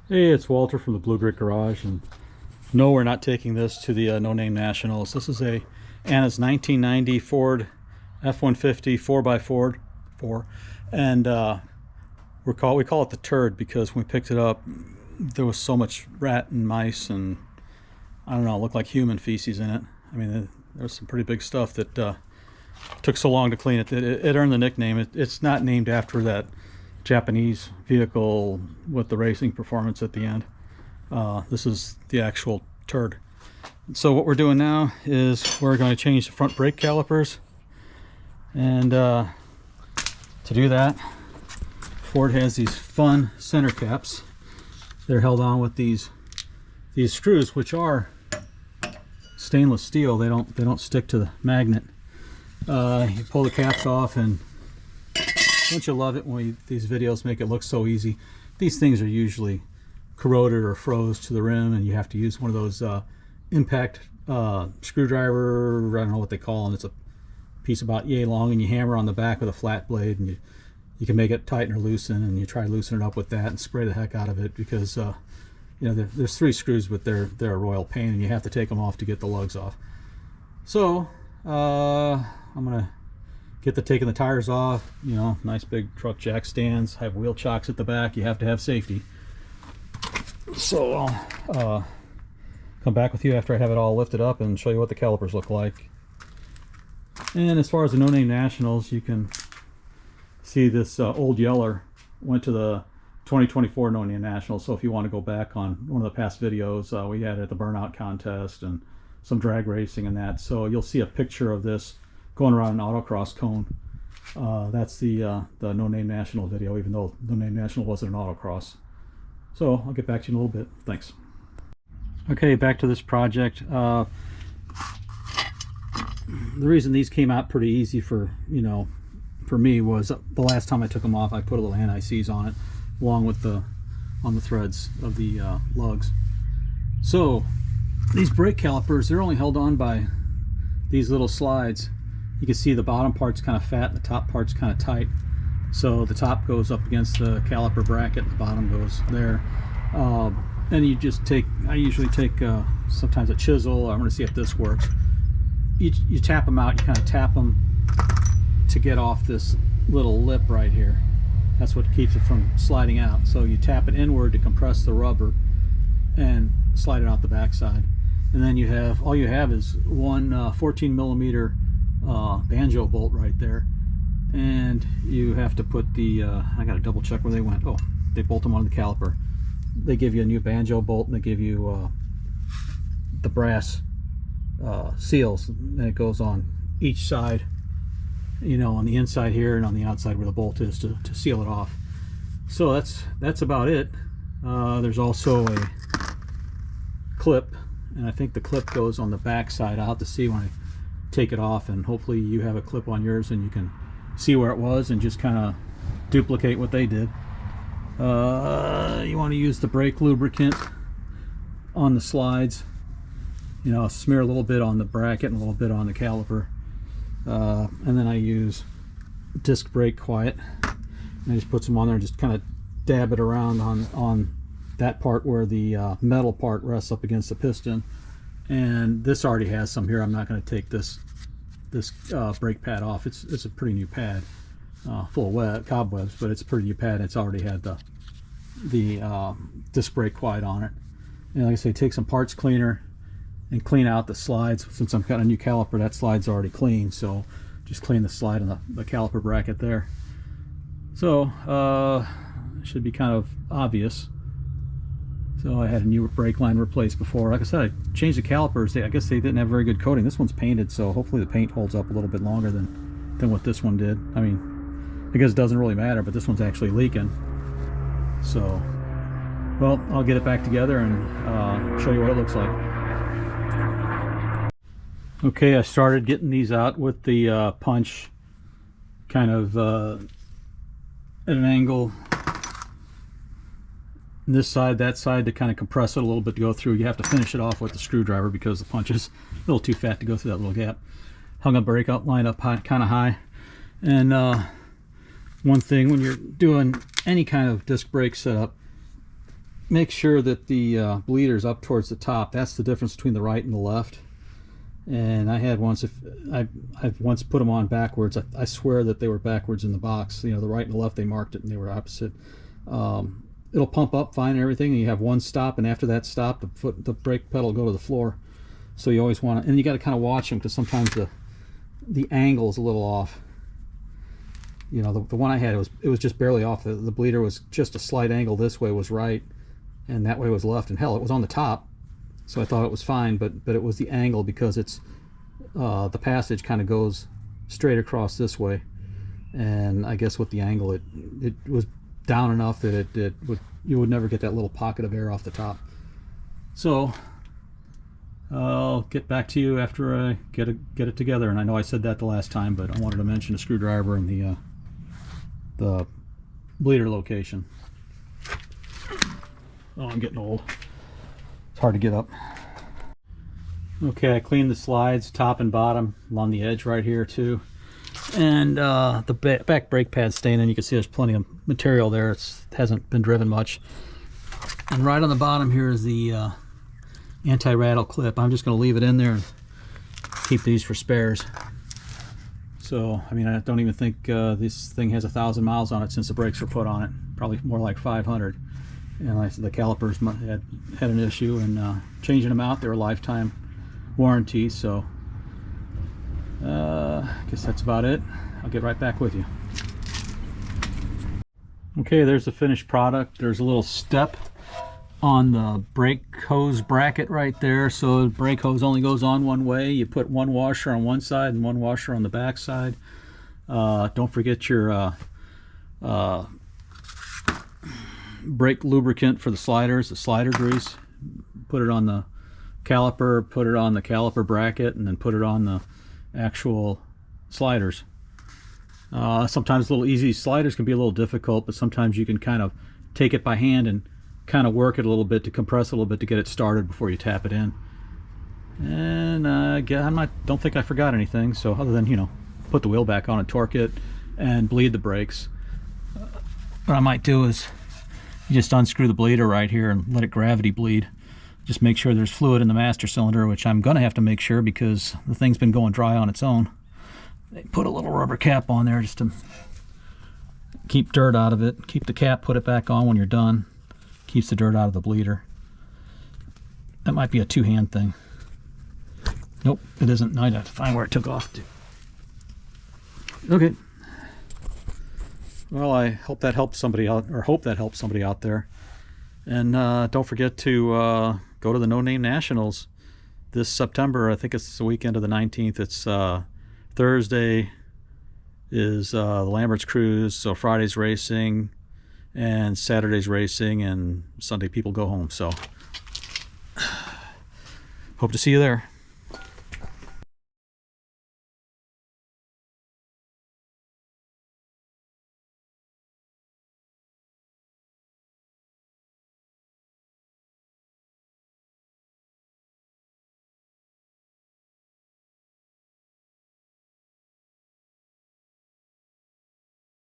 Hey, it's Walter from the Blu-Grit Garage, and no, we're not taking this to the No Name Nationals. This is Anna's 1990 Ford F-150 4x4, and we call it the TURD because when we picked it up, there was so much rat and mice, and I don't know, it looked like human feces in it. I mean, there's some pretty big stuff that took so long to clean it. It earned the nickname. It's not named after that Japanese vehicle with the racing performance at the end. This is the actual TURD. So what we're doing now is we're going to change the front brake calipers, and to do that, Ford has these fun center caps. They're held on with these screws, which are stainless steel. They don't stick to the magnet. You pull the caps off, and don't you love it when these videos make it look so easy? These things are usually corroded or froze to the rim, and you have to use one of those impact screwdriver, I don't know what they call them. It's a piece about yay long, and you hammer on the back with a flat blade, and you can make it tighten or loosen, and you try to loosen it up with that and spray the heck out of it, because you know, there's 3 screws, but they're a royal pain, and you have to take them off to get the lugs off. So I'm gonna get taking the tires off. You know, nice big truck jack stands, have wheel chocks at the back. You have to have safety. So I'll come back with you after I have it all lifted up and show you what the calipers look like. And as far as the No Name Nationals, you can see this old Yeller went to the 2024 No Name Nationals. So if you want to go back on one of the past videos, we had it at the burnout contest and some drag racing and that. So you'll see a picture of this going around an autocross cone. That's the No Name National video, even though No Name National wasn't an autocross. So I'll get back to you in a little bit. Thanks. Okay, back to this project. The reason these came out pretty easy for me was the last time I took them off, I put a little anti-seize on it, along with on the threads of the lugs. So these brake calipers, they're only held on by these little slides. You can see the bottom part's kind of fat and the top part's kind of tight. So the top goes up against the caliper bracket and the bottom goes there. And you just I usually take sometimes a chisel. I'm going to see if this works. You tap them out, you kind of tap them to get off this little lip right here. That's what keeps it from sliding out. So you tap it inward to compress the rubber and slide it out the backside. And then all you have is one 14 millimeter banjo bolt right there, and you have to put the I gotta double check where they went. Oh, they bolt them onto the caliper. They give you a new banjo bolt, and they give you the brass seals, and it goes on each side, you know, on the inside here and on the outside where the bolt is to seal it off. So that's about it. There's also a clip, and I think the clip goes on the back side. I'll have to see when I take it off, and hopefully you have a clip on yours and you can see where it was and just kind of duplicate what they did. You want to use the brake lubricant on the slides, you know, smear a little bit on the bracket and a little bit on the caliper, and then I use disc brake quiet, and I just put some on there and just kind of dab it around on that part where the metal part rests up against the piston. And this already has some here. I'm not going to take this brake pad off. It's a pretty new pad, full of cobwebs, but it's a pretty new pad. It's already had the disc brake quiet on it. And like I say, take some parts cleaner and clean out the slides. Since I've got a new caliper, that slide's already clean, so just clean the slide on the caliper bracket there. So it should be kind of obvious. So I had a new brake line replaced before. Like I said, I changed the calipers. I guess they didn't have very good coating. This one's painted, so hopefully the paint holds up a little bit longer than what this one did. I mean, I guess it doesn't really matter, but this one's actually leaking. So, well, I'll get it back together and show you what it looks like. Okay, I started getting these out with the punch kind of at an angle. This side, that side, to kind of compress it a little bit to go through. You have to finish it off with the screwdriver because the punch is a little too fat to go through that little gap. Hung a brake line up high, kind of high. And one thing when you're doing any kind of disc brake setup, make sure that the bleeder's up towards the top. That's the difference between the right and the left. And I had once, I've once put them on backwards. I swear that they were backwards in the box. You know, the right and the left, they marked it and they were opposite. It'll pump up fine and everything, and you have one stop, and after that stop, the brake pedal will go to the floor. So you always want to, and you got to kind of watch them because sometimes the angle is a little off. You know, the one I had, it was just barely off. The bleeder was just a slight angle. This way was right, and that way was left. And hell, it was on the top, so I thought it was fine. But it was the angle, because it's the passage kind of goes straight across this way, and I guess with the angle, it was down enough that you would never get that little pocket of air off the top. So I'll get back to you after I get it together. And I know I said that the last time, but I wanted to mention the screwdriver and the bleeder location. Oh, I'm getting old. It's hard to get up. Okay, I cleaned the slides top and bottom along the edge right here too. And the back brake pad staining, you can see there's plenty of material there. It hasn't been driven much. And right on the bottom here is the anti-rattle clip. I'm just going to leave it in there and keep these for spares. So, I mean, I don't even think this thing has 1,000 miles on it since the brakes were put on it. Probably more like 500. And like I said, the calipers had an issue, and changing them out, they're a lifetime warranty. So I guess that's about it. I'll get right back with you. Okay, there's the finished product. There's a little step on the brake hose bracket right there, so the brake hose only goes on one way. You put one washer on one side and one washer on the back side. Don't forget your brake lubricant for the sliders, the slider grease. Put it on the caliper, put it on the caliper bracket, and then put it on the actual sliders. Sometimes little easy sliders can be a little difficult, but sometimes you can kind of take it by hand and kind of work it a little bit to compress a little bit to get it started before you tap it in. And don't think I forgot anything. So other than, you know, put the wheel back on and torque it and bleed the brakes. What I might do is you just unscrew the bleeder right here and let it gravity bleed. Just make sure there's fluid in the master cylinder, which I'm gonna have to make sure because the thing's been going dry on its own. They put a little rubber cap on there just to keep dirt out of it. Keep the cap, put it back on when you're done. Keeps the dirt out of the bleeder. That might be a two-hand thing. Nope, it isn't. Now I'd have to find where it took off to. Okay. Well, I hope that helps somebody out, or hope that helps somebody out there. And don't forget to go to the No Name Nationals this September. I think it's the weekend of the 19th. It's Thursday is the Lambert's Cruise, so Friday's racing, and Saturday's racing, and Sunday people go home. So hope to see you there.